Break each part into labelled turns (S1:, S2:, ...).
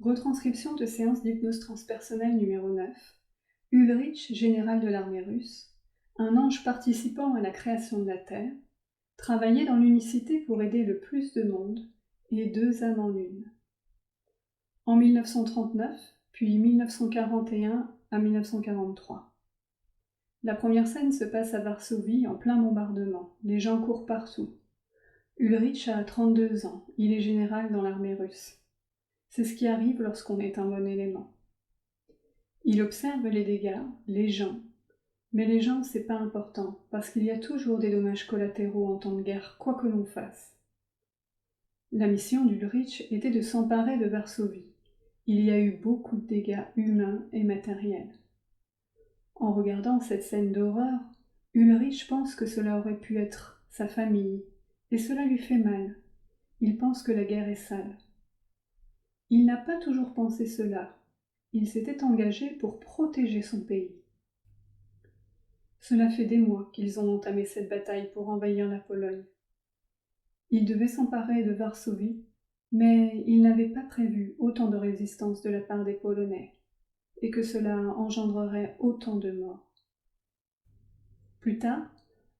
S1: Retranscription de séance d'hypnose transpersonnelle numéro 9. Ulrich, général de l'armée russe, un ange participant à la création de la Terre, travaillait dans l'unicité pour aider le plus de monde, et 2 âmes en une. En 1939, puis 1941 à 1943. La première scène se passe à Varsovie en plein bombardement. Les gens courent partout. Ulrich a 32 ans, il est général dans l'armée russe. C'est ce qui arrive lorsqu'on est un bon élément. Il observe les dégâts, les gens. Mais les gens, c'est pas important, parce qu'il y a toujours des dommages collatéraux en temps de guerre, quoi que l'on fasse. La mission d'Ulrich était de s'emparer de Varsovie. Il y a eu beaucoup de dégâts humains et matériels. En regardant cette scène d'horreur, Ulrich pense que cela aurait pu être sa famille, et cela lui fait mal. Il pense que la guerre est sale. Il n'a pas toujours pensé cela. Il s'était engagé pour protéger son pays. Cela fait des mois qu'ils ont entamé cette bataille pour envahir la Pologne. Ils devaient s'emparer de Varsovie, mais ils n'avaient pas prévu autant de résistance de la part des Polonais, et que cela engendrerait autant de morts. Plus tard,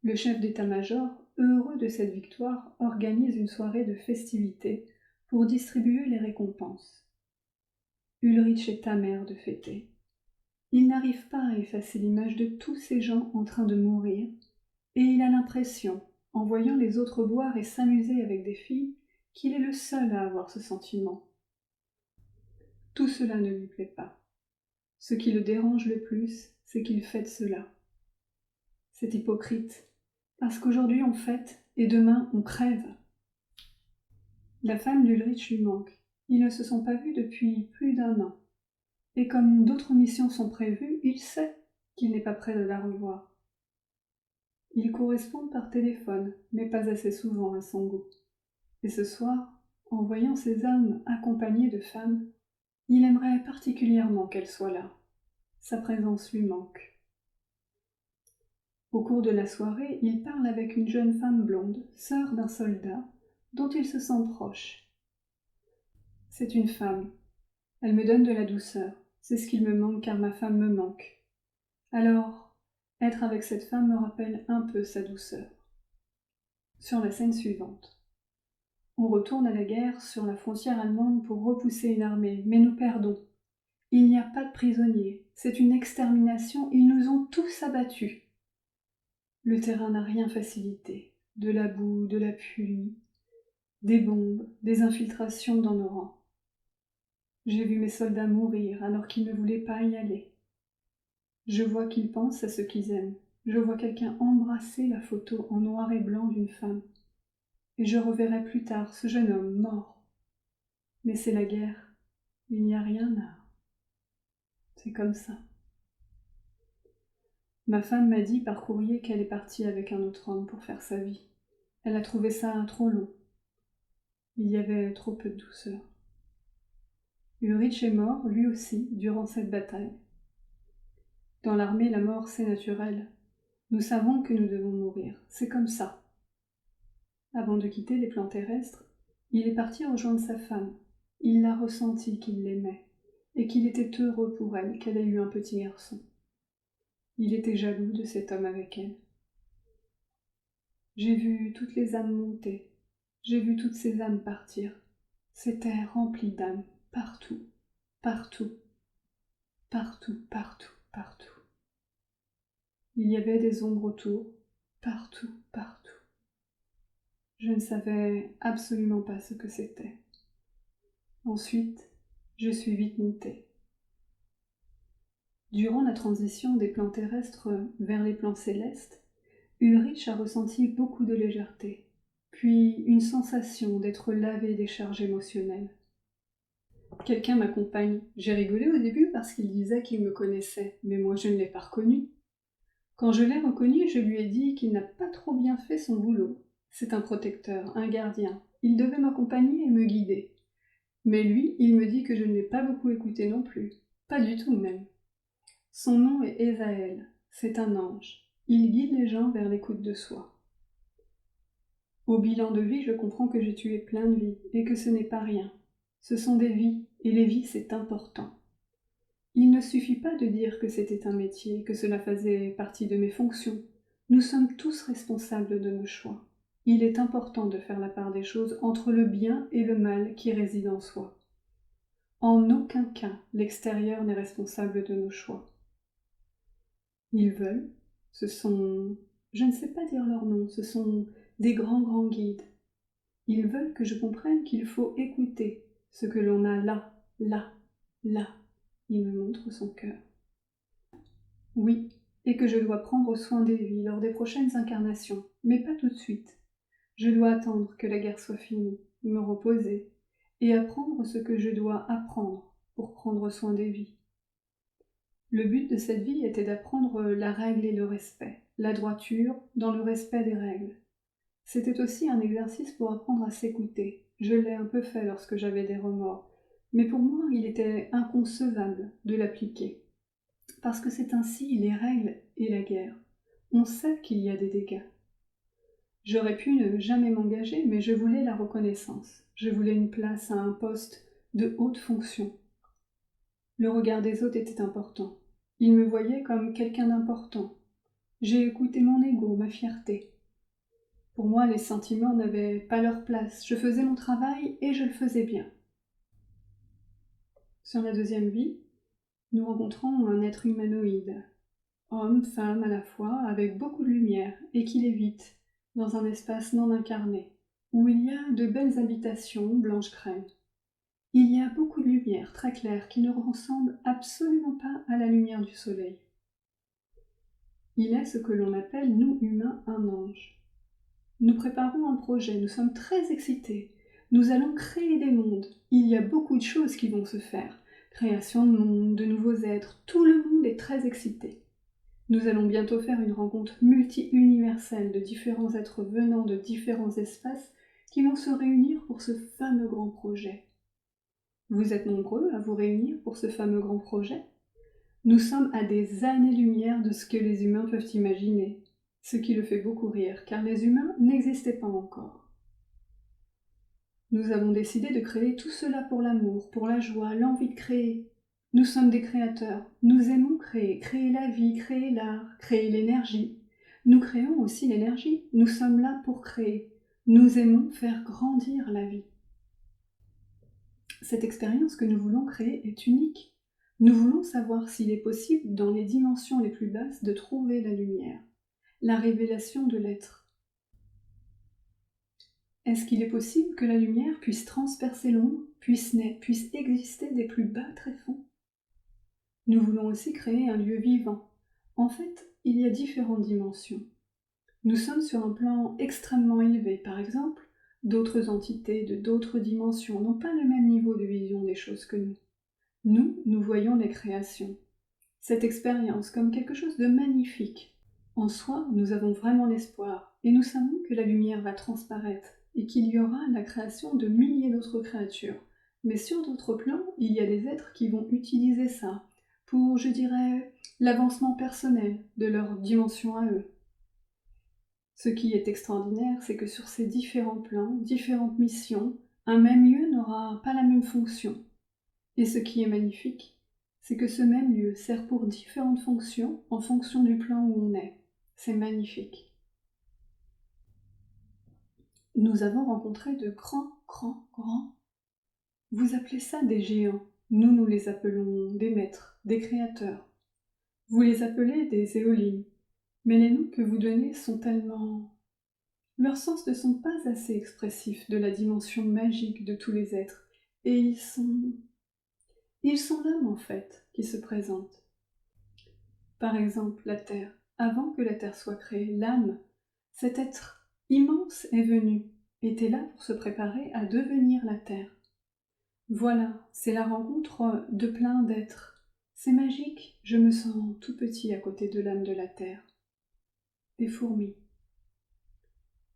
S1: le chef d'état-major, heureux de cette victoire, organise une soirée de festivités pour distribuer les récompenses. Ulrich est amer de fêter. Il n'arrive pas à effacer l'image de tous ces gens en train de mourir, et il a l'impression, en voyant les autres boire et s'amuser avec des filles, qu'il est le seul à avoir ce sentiment. Tout cela ne lui plaît pas. Ce qui le dérange le plus, c'est qu'il fête cela. C'est hypocrite, parce qu'aujourd'hui on fête et demain on crève. La femme d'Ulrich lui manque. Ils ne se sont pas vus depuis plus d'1 an. Et comme d'autres missions sont prévues, il sait qu'il n'est pas prêt de la revoir. Ils correspondent par téléphone, mais pas assez souvent à son goût. Et ce soir, en voyant ces hommes accompagnés de femmes, il aimerait particulièrement qu'elles soient là. Sa présence lui manque. Au cours de la soirée, il parle avec une jeune femme blonde, sœur d'un soldat, dont il se sent proche. C'est une femme. Elle me donne de la douceur. C'est ce qu'il me manque car ma femme me manque. Alors, être avec cette femme me rappelle un peu sa douceur. Sur la scène suivante. On retourne à la guerre sur la frontière allemande pour repousser une armée, mais nous perdons. Il n'y a pas de prisonniers, c'est une extermination, ils nous ont tous abattus. Le terrain n'a rien facilité, de la boue, de la pluie, des bombes, des infiltrations dans nos rangs. J'ai vu mes soldats mourir alors qu'ils ne voulaient pas y aller. Je vois qu'ils pensent à ce qu'ils aiment. Je vois quelqu'un embrasser la photo en noir et blanc d'une femme. Et je reverrai plus tard ce jeune homme mort. Mais c'est la guerre. Il n'y a rien à... C'est comme ça. Ma femme m'a dit par courrier qu'elle est partie avec un autre homme pour faire sa vie. Elle a trouvé ça trop long. Il y avait trop peu de douceur. Ulrich est mort, lui aussi, durant cette bataille. Dans l'armée, la mort, c'est naturel. Nous savons que nous devons mourir. C'est comme ça. Avant de quitter les plans terrestres, il est parti rejoindre sa femme. Il l'a ressenti qu'il l'aimait, et qu'il était heureux pour elle qu'elle ait eu un petit garçon. Il était jaloux de cet homme avec elle. J'ai vu toutes les âmes monter, j'ai vu toutes ces âmes partir. C'était rempli d'âmes, partout, partout, partout, partout, partout. Il y avait des ombres autour, partout, partout. Je ne savais absolument pas ce que c'était. Ensuite, je suis vite montée. Durant la transition des plans terrestres vers les plans célestes, Ulrich a ressenti beaucoup de légèreté, puis une sensation d'être lavé des charges émotionnelles. Quelqu'un m'accompagne. J'ai rigolé au début parce qu'il disait qu'il me connaissait, mais moi je ne l'ai pas reconnu. Quand je l'ai reconnu, je lui ai dit qu'il n'a pas trop bien fait son boulot. C'est un protecteur, un gardien. Il devait m'accompagner et me guider. Mais lui, il me dit que je ne l'ai pas beaucoup écouté non plus. Pas du tout même. Son nom est Esaël. C'est un ange. Il guide les gens vers l'écoute de soi. Au bilan de vie, je comprends que j'ai tué plein de vies et que ce n'est pas rien. Ce sont des vies, et les vies, c'est important. Il ne suffit pas de dire que c'était un métier, que cela faisait partie de mes fonctions. Nous sommes tous responsables de nos choix. Il est important de faire la part des choses entre le bien et le mal qui réside en soi. En aucun cas, l'extérieur n'est responsable de nos choix. Ils veulent, ce sont, je ne sais pas dire leur nom, ce sont des grands guides. Ils veulent que je comprenne qu'il faut écouter ce que l'on a là, là, là. Il me montre son cœur. Oui, et que je dois prendre soin des vies lors des prochaines incarnations, mais pas tout de suite. Je dois attendre que la guerre soit finie, me reposer, et apprendre ce que je dois apprendre pour prendre soin des vies. Le but de cette vie était d'apprendre la règle et le respect, la droiture dans le respect des règles. C'était aussi un exercice pour apprendre à s'écouter. Je l'ai un peu fait lorsque j'avais des remords, mais pour moi il était inconcevable de l'appliquer. Parce que c'est ainsi les règles et la guerre. On sait qu'il y a des dégâts. J'aurais pu ne jamais m'engager, mais je voulais la reconnaissance. Je voulais une place à un poste de haute fonction. Le regard des autres était important. Ils me voyaient comme quelqu'un d'important. J'ai écouté mon ego, ma fierté. Pour moi, les sentiments n'avaient pas leur place. Je faisais mon travail et je le faisais bien. Sur la deuxième vie, nous rencontrons un être humanoïde, homme, femme à la fois, avec beaucoup de lumière, et qui lévite, dans un espace non incarné, où il y a de belles habitations blanche crème. Il y a beaucoup de lumière très claire qui ne ressemble absolument pas à la lumière du soleil. Il est ce que l'on appelle, nous humains, un ange. Nous préparons un projet, nous sommes très excités. Nous allons créer des mondes. Il y a beaucoup de choses qui vont se faire. Création de mondes, de nouveaux êtres, tout le monde est très excité. Nous allons bientôt faire une rencontre multi-universelle de différents êtres venant de différents espaces qui vont se réunir pour ce fameux grand projet. Vous êtes nombreux à vous réunir pour ce fameux grand projet? Nous sommes à des années-lumière de ce que les humains peuvent imaginer, ce qui le fait beaucoup rire, car les humains n'existaient pas encore. Nous avons décidé de créer tout cela pour l'amour, pour la joie, l'envie de créer. Nous sommes des créateurs, nous aimons créer, créer la vie, créer l'art, créer l'énergie. Nous créons aussi l'énergie, nous sommes là pour créer. Nous aimons faire grandir la vie. Cette expérience que nous voulons créer est unique. Nous voulons savoir s'il est possible, dans les dimensions les plus basses, de trouver la lumière, la révélation de l'être. Est-ce qu'il est possible que la lumière puisse transpercer l'ombre, puisse naître, puisse exister des plus bas tréfonds? Nous voulons aussi créer un lieu vivant. En fait, il y a différentes dimensions. Nous sommes sur un plan extrêmement élevé, par exemple, d'autres entités de d'autres dimensions n'ont pas le même niveau de vision des choses que nous. Nous voyons les créations. Cette expérience comme quelque chose de magnifique. En soi, nous avons vraiment l'espoir, et nous savons que la lumière va transparaître, et qu'il y aura la création de milliers d'autres créatures. Mais sur d'autres plans, il y a des êtres qui vont utiliser ça pour, je dirais, l'avancement personnel de leur dimension à eux. Ce qui est extraordinaire, c'est que sur ces différents plans, différentes missions, un même lieu n'aura pas la même fonction. Et ce qui est magnifique, c'est que ce même lieu sert pour différentes fonctions en fonction du plan où on est. C'est magnifique. Nous avons rencontré de grands. Vous appelez ça des géants. Nous les appelons des maîtres, des créateurs. Vous les appelez des éolines. Mais les noms que vous donnez sont tellement... Leurs sens ne sont pas assez expressifs de la dimension magique de tous les êtres. Et ils sont l'âme en fait, qui se présente. Par exemple, la Terre. Avant que la Terre soit créée, l'âme, cet être immense est venu, était là pour se préparer à devenir la Terre. Voilà, c'est la rencontre de plein d'êtres. C'est magique, je me sens tout petit à côté de l'âme de la terre. Des fourmis.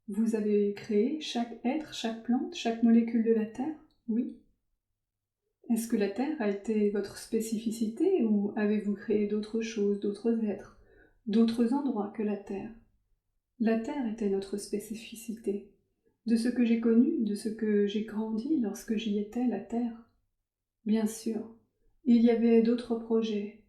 S1: Vous avez créé chaque être, chaque plante, chaque molécule de la terre? Oui. Est-ce que la terre a été votre spécificité ou avez-vous créé d'autres choses, d'autres êtres, d'autres endroits que la terre? La terre était notre spécificité. De ce que j'ai connu, de ce que j'ai grandi lorsque j'y étais, la terre. Bien sûr, il y avait d'autres projets,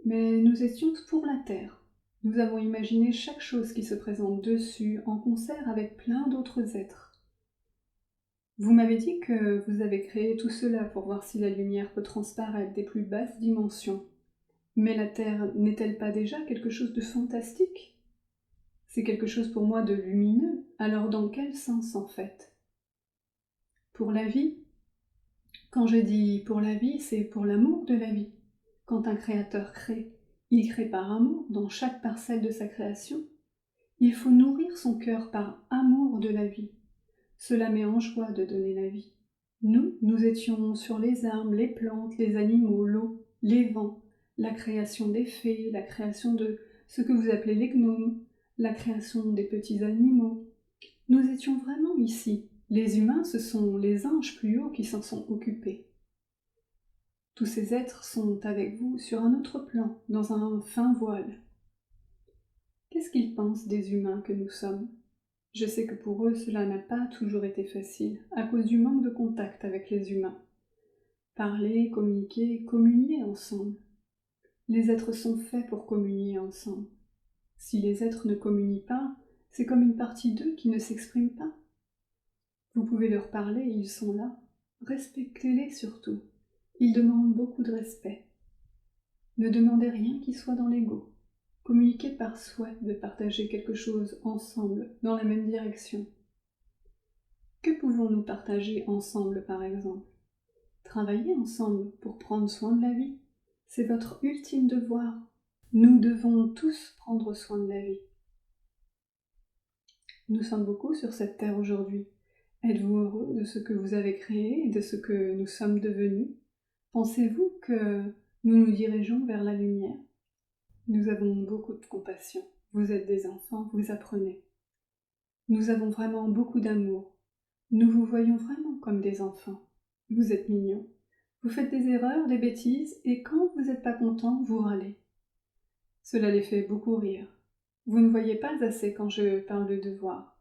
S1: mais nous étions pour la terre. Nous avons imaginé chaque chose qui se présente dessus en concert avec plein d'autres êtres. Vous m'avez dit que vous avez créé tout cela pour voir si la lumière peut transparaître des plus basses dimensions. Mais la Terre n'est-elle pas déjà quelque chose de fantastique? C'est quelque chose pour moi de lumineux, alors dans quel sens en fait? Pour la vie? Quand je dis pour la vie, c'est pour l'amour de la vie. Quand un créateur crée, il crée par amour dans chaque parcelle de sa création. Il faut nourrir son cœur par amour de la vie. Cela met en joie de donner la vie. Nous étions sur les arbres, les plantes, les animaux, l'eau, les vents, la création des fées, la création de ce que vous appelez les gnomes, la création des petits animaux. Nous étions vraiment ici. Les humains, ce sont les anges plus hauts qui s'en sont occupés. Tous ces êtres sont avec vous sur un autre plan, dans un fin voile. Qu'est-ce qu'ils pensent des humains que nous sommes? Je sais que pour eux, cela n'a pas toujours été facile, à cause du manque de contact avec les humains. Parler, communiquer, communier ensemble. Les êtres sont faits pour communier ensemble. Si les êtres ne communient pas, c'est comme une partie d'eux qui ne s'exprime pas. Vous pouvez leur parler, ils sont là. Respectez-les surtout. Ils demandent beaucoup de respect. Ne demandez rien qui soit dans l'ego. Communiquez par souhait de partager quelque chose ensemble, dans la même direction. Que pouvons-nous partager ensemble, par exemple? Travailler ensemble pour prendre soin de la vie. C'est votre ultime devoir. Nous devons tous prendre soin de la vie. Nous sommes beaucoup sur cette terre aujourd'hui. Êtes-vous heureux de ce que vous avez créé et de ce que nous sommes devenus? Pensez-vous que nous nous dirigeons vers la lumière? Nous avons beaucoup de compassion. Vous êtes des enfants, vous apprenez. Nous avons vraiment beaucoup d'amour. Nous vous voyons vraiment comme des enfants. Vous êtes mignons. Vous faites des erreurs, des bêtises, et quand vous n'êtes pas content, vous râlez. Cela les fait beaucoup rire. Vous ne voyez pas assez quand je parle de devoir.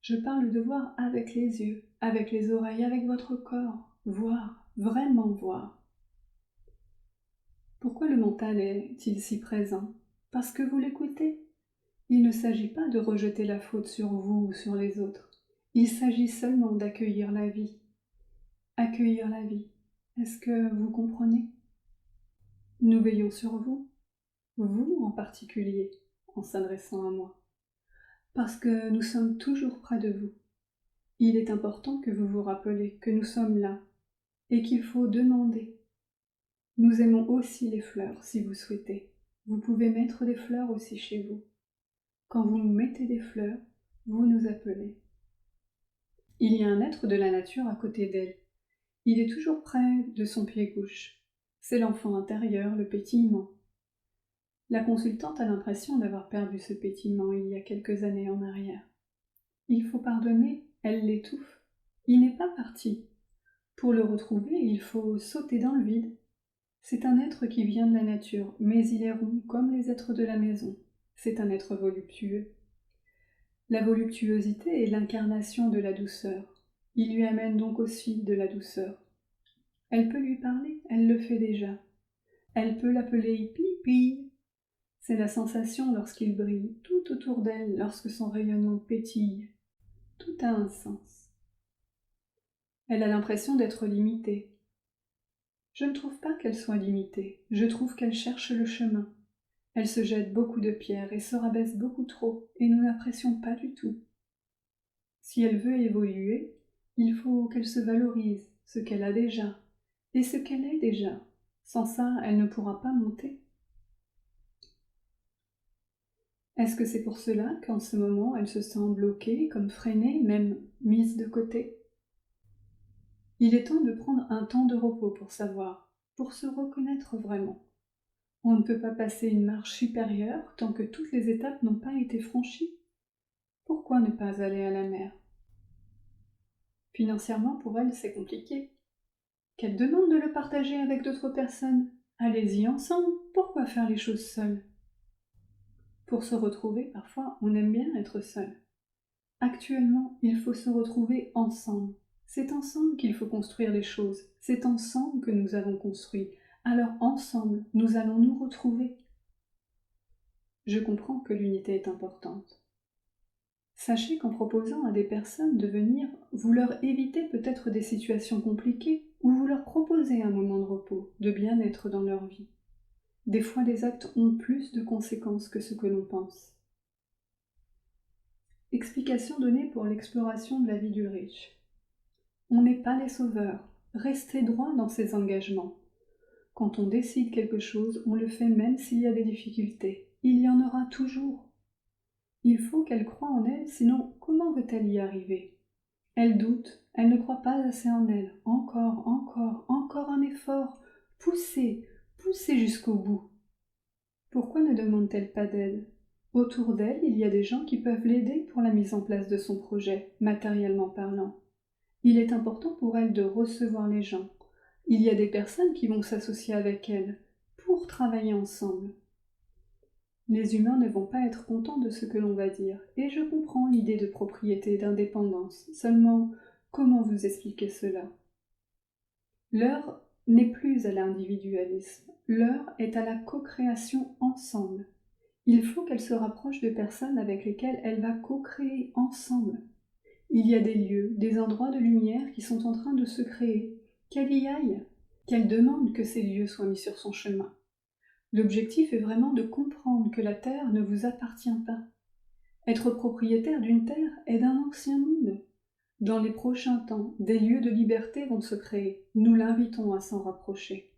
S1: Je parle de voir avec les yeux, avec les oreilles, avec votre corps. Voir, vraiment voir. Pourquoi le mental est-il si présent? Parce que vous l'écoutez. Il ne s'agit pas de rejeter la faute sur vous ou sur les autres. Il s'agit seulement d'accueillir la vie. Accueillir la vie. Est-ce que vous comprenez? Nous veillons sur vous, vous en particulier, en s'adressant à moi, parce que nous sommes toujours près de vous. Il est important que vous vous rappelez que nous sommes là et qu'il faut demander. Nous aimons aussi les fleurs, si vous souhaitez. Vous pouvez mettre des fleurs aussi chez vous. Quand vous mettez des fleurs, vous nous appelez. Il y a un être de la nature à côté d'elle. Il est toujours près de son pied gauche. C'est l'enfant intérieur, le pétillement. La consultante a l'impression d'avoir perdu ce pétillement il y a quelques années en arrière. Il faut pardonner, elle l'étouffe. Il n'est pas parti. Pour le retrouver, il faut sauter dans le vide. C'est un être qui vient de la nature, mais il est rond comme les êtres de la maison. C'est un être voluptueux. La voluptuosité est l'incarnation de la douceur. Il lui amène donc aussi de la douceur. Elle peut lui parler, elle le fait déjà. Elle peut l'appeler Pipi. C'est la sensation lorsqu'il brille tout autour d'elle, lorsque son rayonnement pétille. Tout a un sens. Elle a l'impression d'être limitée. Je ne trouve pas qu'elle soit limitée, je trouve qu'elle cherche le chemin. Elle se jette beaucoup de pierres et se rabaisse beaucoup trop, et nous n'apprécions pas du tout. Si elle veut évoluer, il faut qu'elle se valorise, ce qu'elle a déjà, et ce qu'elle est déjà. Sans ça, elle ne pourra pas monter. Est-ce que c'est pour cela qu'en ce moment, elle se sent bloquée, comme freinée, même mise de côté? Il est temps de prendre un temps de repos pour savoir, pour se reconnaître vraiment. On ne peut pas passer une marche supérieure tant que toutes les étapes n'ont pas été franchies. Pourquoi ne pas aller à la mer? Financièrement, pour elle, c'est compliqué. Qu'elle demande de le partager avec d'autres personnes. Allez-y ensemble, pourquoi faire les choses seules? Pour se retrouver, parfois, on aime bien être seul. Actuellement, il faut se retrouver ensemble. C'est ensemble qu'il faut construire les choses. C'est ensemble que nous avons construit. Alors ensemble, nous allons nous retrouver. Je comprends que l'unité est importante. Sachez qu'en proposant à des personnes de venir, vous leur évitez peut-être des situations compliquées ou vous leur proposez un moment de repos, de bien-être dans leur vie. Des fois, les actes ont plus de conséquences que ce que l'on pense. Explication donnée pour l'exploration de la vie d'Ulrich. On n'est pas les sauveurs. Restez droit dans ses engagements. Quand on décide quelque chose, on le fait même s'il y a des difficultés. Il y en aura toujours. Il faut qu'elle croie en elle, sinon comment veut-elle y arriver? Elle doute, elle ne croit pas assez en elle. Encore un effort. Poussez, poussez jusqu'au bout. Pourquoi ne demande-t-elle pas d'aide? Autour d'elle, il y a des gens qui peuvent l'aider pour la mise en place de son projet, matériellement parlant. Il est important pour elle de recevoir les gens. Il y a des personnes qui vont s'associer avec elle pour travailler ensemble. Les humains ne vont pas être contents de ce que l'on va dire, et je comprends l'idée de propriété et d'indépendance. Seulement, comment vous expliquer cela? L'heure n'est plus à l'individualisme, l'heure est à la co-création ensemble. Il faut qu'elle se rapproche de personnes avec lesquelles elle va co-créer ensemble. Il y a des lieux, des endroits de lumière qui sont en train de se créer. Qu'elle y aille, qu'elle demande que ces lieux soient mis sur son chemin. L'objectif est vraiment de comprendre que la terre ne vous appartient pas. Être propriétaire d'une terre est d'un ancien monde. Dans les prochains temps, des lieux de liberté vont se créer. Nous l'invitons à s'en rapprocher.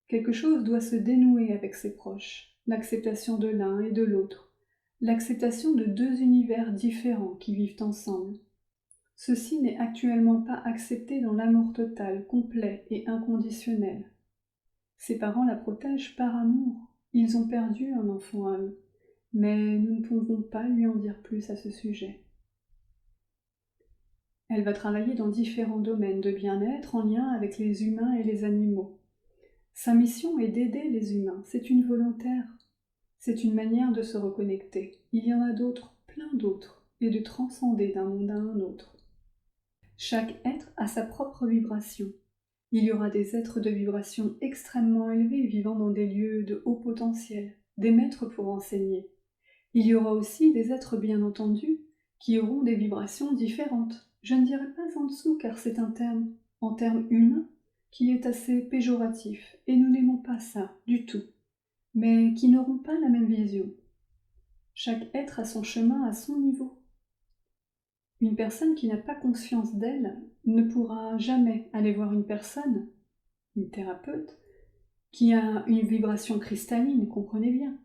S1: Quelque chose doit se dénouer avec ses proches, l'acceptation de l'un et de l'autre, l'acceptation de deux univers différents qui vivent ensemble. Ceci n'est actuellement pas accepté dans l'amour total, complet et inconditionnel. Ses parents la protègent par amour. Ils ont perdu un enfant à eux, mais nous ne pouvons pas lui en dire plus à ce sujet. Elle va travailler dans différents domaines de bien-être en lien avec les humains et les animaux. Sa mission est d'aider les humains, c'est une volontaire. C'est une manière de se reconnecter. Il y en a d'autres, plein d'autres, et de transcender d'un monde à un autre. Chaque être a sa propre vibration. Il y aura des êtres de vibration extrêmement élevés vivant dans des lieux de haut potentiel, des maîtres pour enseigner. Il y aura aussi des êtres bien entendus qui auront des vibrations différentes. Je ne dirais pas en dessous car c'est un terme, en termes humains, qui est assez péjoratif et nous n'aimons pas ça du tout, mais qui n'auront pas la même vision. Chaque être a son chemin à son niveau. Une personne qui n'a pas conscience d'elle ne pourra jamais aller voir une personne, une thérapeute, qui a une vibration cristalline, comprenez bien.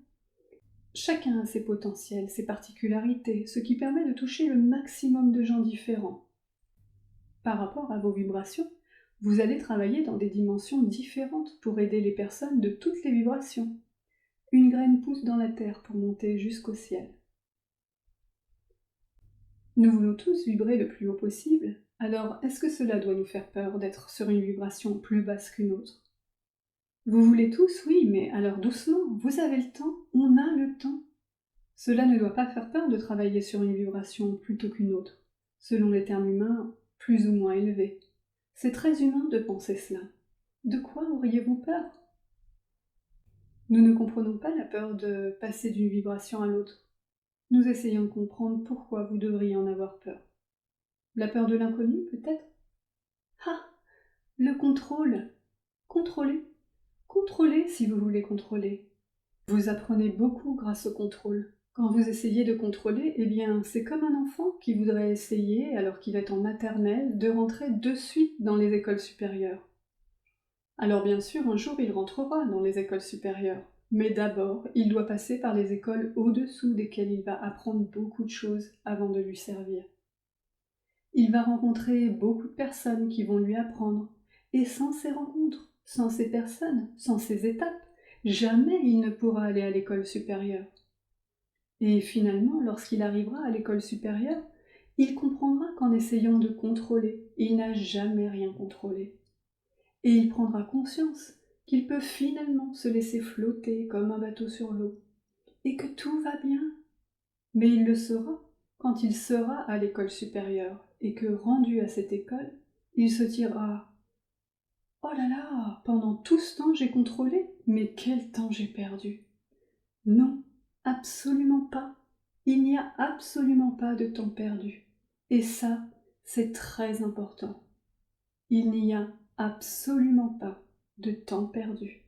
S1: Chacun a ses potentiels, ses particularités, ce qui permet de toucher le maximum de gens différents. Par rapport à vos vibrations, vous allez travailler dans des dimensions différentes pour aider les personnes de toutes les vibrations. Une graine pousse dans la terre pour monter jusqu'au ciel. Nous voulons tous vibrer le plus haut possible, alors est-ce que cela doit nous faire peur d'être sur une vibration plus basse qu'une autre? Vous voulez tous, oui, mais alors doucement, vous avez le temps, on a le temps. Cela ne doit pas faire peur de travailler sur une vibration plutôt qu'une autre, selon les termes humains plus ou moins élevés. C'est très humain de penser cela. De quoi auriez-vous peur? Nous ne comprenons pas la peur de passer d'une vibration à l'autre. Nous essayons de comprendre pourquoi vous devriez en avoir peur. La peur de l'inconnu, peut-être? Ah! Le contrôle! Contrôler! Contrôlez si vous voulez contrôler. Vous apprenez beaucoup grâce au contrôle. Quand vous essayez de contrôler, eh bien, c'est comme un enfant qui voudrait essayer, alors qu'il est en maternelle, de rentrer de suite dans les écoles supérieures. Alors bien sûr, un jour, il rentrera dans les écoles supérieures. Mais d'abord, il doit passer par les écoles au-dessous desquelles il va apprendre beaucoup de choses avant de lui servir. Il va rencontrer beaucoup de personnes qui vont lui apprendre. Et sans ces rencontres, sans ces personnes, sans ces étapes, jamais il ne pourra aller à l'école supérieure. Et finalement, lorsqu'il arrivera à l'école supérieure, il comprendra qu'en essayant de contrôler, il n'a jamais rien contrôlé. Et il prendra conscience qu'il peut finalement se laisser flotter comme un bateau sur l'eau, et que tout va bien. Mais il le saura quand il sera à l'école supérieure, et que, rendu à cette école, il se dira « Oh là là, pendant tout ce temps j'ai contrôlé, mais quel temps j'ai perdu !» Non, absolument pas. Il n'y a absolument pas de temps perdu. Et ça, c'est très important. Il n'y a absolument pas de temps perdu.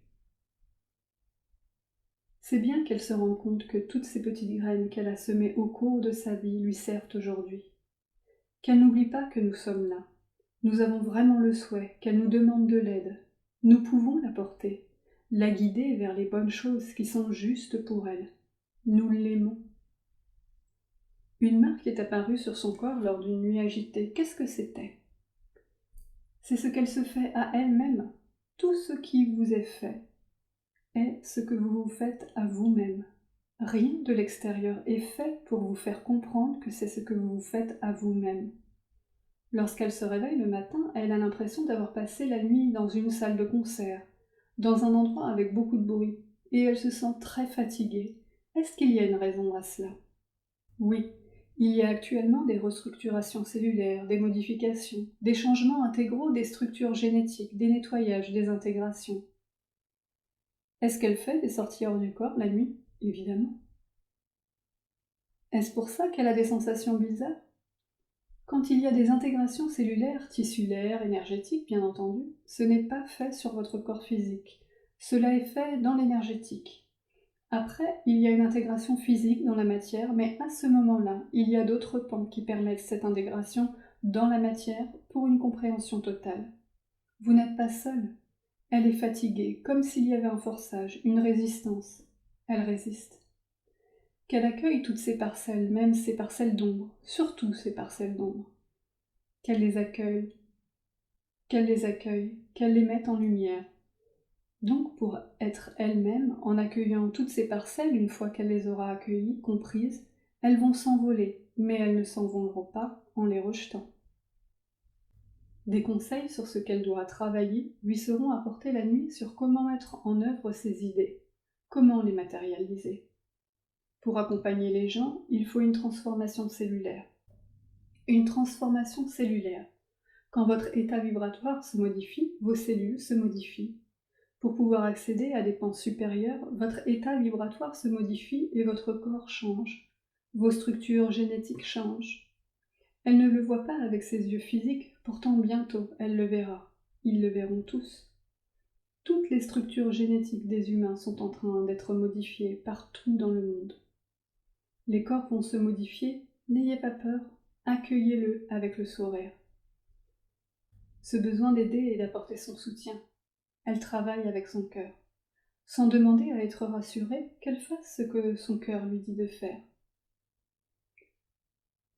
S1: C'est bien qu'elle se rende compte que toutes ces petites graines qu'elle a semées au cours de sa vie lui servent aujourd'hui. Qu'elle n'oublie pas que nous sommes là. Nous avons vraiment le souhait qu'elle nous demande de l'aide. Nous pouvons la porter, la guider vers les bonnes choses qui sont justes pour elle. Nous l'aimons. Une marque est apparue sur son corps lors d'une nuit agitée. Qu'est-ce que c'était ? C'est ce qu'elle se fait à elle-même. Tout ce qui vous est fait est ce que vous vous faites à vous-même. Rien de l'extérieur est fait pour vous faire comprendre que c'est ce que vous vous faites à vous-même. Lorsqu'elle se réveille le matin, elle a l'impression d'avoir passé la nuit dans une salle de concert, dans un endroit avec beaucoup de bruit, et elle se sent très fatiguée. Est-ce qu'il y a une raison à cela ? Oui, il y a actuellement des restructurations cellulaires, des modifications, des changements intégraux des structures génétiques, des nettoyages, des intégrations. Est-ce qu'elle fait des sorties hors du corps la nuit ? Évidemment. Est-ce pour ça qu'elle a des sensations bizarres ? Quand il y a des intégrations cellulaires, tissulaires, énergétiques, bien entendu, ce n'est pas fait sur votre corps physique. Cela est fait dans l'énergétique. Après, il y a une intégration physique dans la matière, mais à ce moment-là, il y a d'autres pans qui permettent cette intégration dans la matière pour une compréhension totale. Vous n'êtes pas seul. Elle est fatiguée, comme s'il y avait un forçage, une résistance. Elle résiste. Qu'elle accueille toutes ces parcelles, même ces parcelles d'ombre, surtout ces parcelles d'ombre. Qu'elle les accueille, qu'elle les mette en lumière. Donc, pour être elle-même, en accueillant toutes ces parcelles, une fois qu'elle les aura accueillies, comprises, elles vont s'envoler, mais elles ne s'envoleront pas en les rejetant. Des conseils sur ce qu'elle doit travailler lui seront apportés la nuit sur comment mettre en œuvre ses idées, comment les matérialiser. Pour accompagner les gens, il faut une transformation cellulaire. Une transformation cellulaire. Quand votre état vibratoire se modifie, vos cellules se modifient. Pour pouvoir accéder à des pans supérieurs, votre état vibratoire se modifie et votre corps change. Vos structures génétiques changent. Elle ne le voit pas avec ses yeux physiques, pourtant bientôt elle le verra. Ils le verront tous. Toutes les structures génétiques des humains sont en train d'être modifiées partout dans le monde. Les corps vont se modifier, n'ayez pas peur, accueillez-le avec le sourire. Ce besoin d'aider et d'apporter son soutien. Elle travaille avec son cœur. Sans demander à être rassurée, qu'elle fasse ce que son cœur lui dit de faire.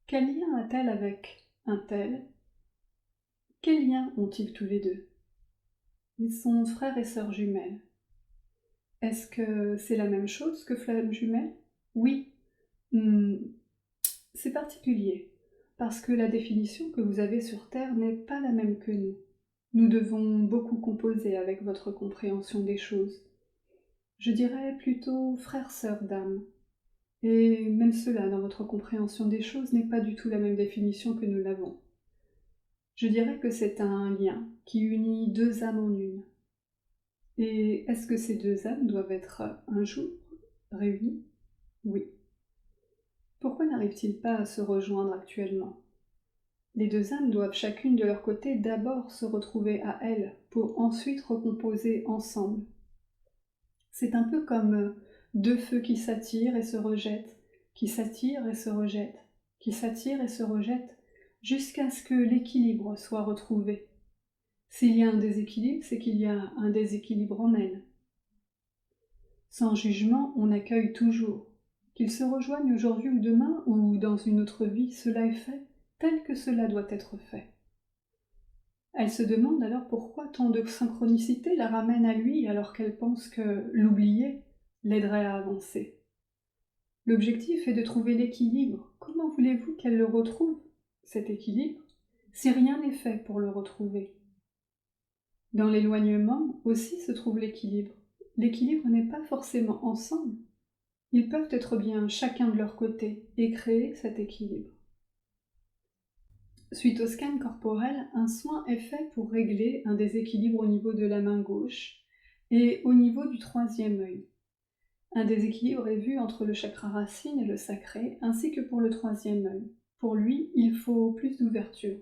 S1: Quel lien a-t-elle avec un tel ? Quel lien ont-ils tous les deux ? Ils sont frères et sœurs jumelles. Est-ce que c'est la même chose que flamme jumelle ? Oui. C'est particulier, parce que la définition que vous avez sur Terre n'est pas la même que nous. Nous devons beaucoup composer avec votre compréhension des choses. Je dirais plutôt frère-sœur d'âme. Et même cela, dans votre compréhension des choses, n'est pas du tout la même définition que nous l'avons. Je dirais que c'est un lien qui unit deux âmes en une. Et est-ce que ces deux âmes doivent être un jour réunies ? Oui. Pourquoi n'arrivent-ils pas à se rejoindre actuellement ? Les deux âmes doivent chacune de leur côté d'abord se retrouver à elles, pour ensuite recomposer ensemble. C'est un peu comme deux feux qui s'attirent et se rejettent, qui s'attirent et se rejettent, qui s'attirent et se rejettent, jusqu'à ce que l'équilibre soit retrouvé. S'il y a un déséquilibre, c'est qu'il y a un déséquilibre en elles. Sans jugement, on accueille toujours. Qu'ils se rejoignent aujourd'hui ou demain, ou dans une autre vie, cela est fait tel que cela doit être fait. Elle se demande alors pourquoi tant de synchronicité la ramène à lui alors qu'elle pense que l'oublier l'aiderait à avancer. L'objectif est de trouver l'équilibre. Comment voulez-vous qu'elle le retrouve, cet équilibre, si rien n'est fait pour le retrouver? Dans l'éloignement aussi se trouve l'équilibre. L'équilibre n'est pas forcément ensemble. Ils peuvent être bien chacun de leur côté et créer cet équilibre. Suite au scan corporel, un soin est fait pour régler un déséquilibre au niveau de la main gauche et au niveau du troisième œil. Un déséquilibre est vu entre le chakra racine et le sacré, ainsi que pour le troisième œil. Pour lui, il faut plus d'ouverture.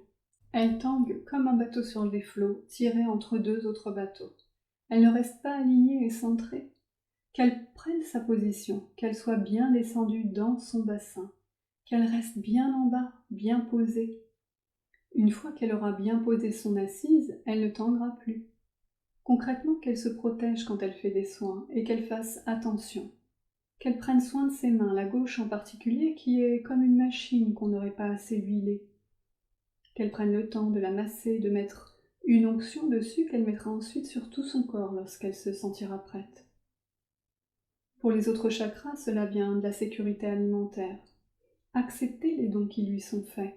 S1: Elle tangue comme un bateau sur les flots, tiré entre deux autres bateaux. Elle ne reste pas alignée et centrée. Qu'elle prenne sa position, qu'elle soit bien descendue dans son bassin, qu'elle reste bien en bas, bien posée. Une fois qu'elle aura bien posé son assise, elle ne tanguera plus. Concrètement, qu'elle se protège quand elle fait des soins et qu'elle fasse attention. Qu'elle prenne soin de ses mains, la gauche en particulier, qui est comme une machine qu'on n'aurait pas assez huilée. Qu'elle prenne le temps de la masser, de mettre une onction dessus qu'elle mettra ensuite sur tout son corps lorsqu'elle se sentira prête. Pour les autres chakras, cela vient de la sécurité alimentaire. Accepter les dons qui lui sont faits.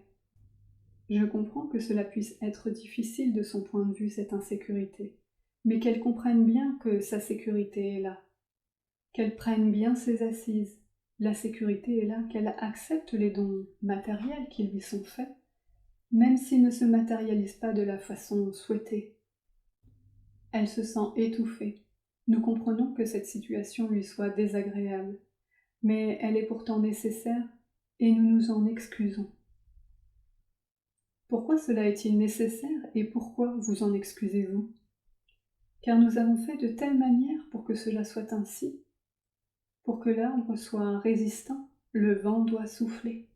S1: Je comprends que cela puisse être difficile de son point de vue, cette insécurité, mais qu'elle comprenne bien que sa sécurité est là. Qu'elle prenne bien ses assises. La sécurité est là, qu'elle accepte les dons matériels qui lui sont faits, même s'ils ne se matérialisent pas de la façon souhaitée. Elle se sent étouffée. Nous comprenons que cette situation lui soit désagréable, mais elle est pourtant nécessaire et nous nous en excusons. Pourquoi cela est-il nécessaire et pourquoi vous en excusez-vous? Car nous avons fait de telle manière pour que cela soit ainsi. Pour que l'arbre soit résistant, le vent doit souffler.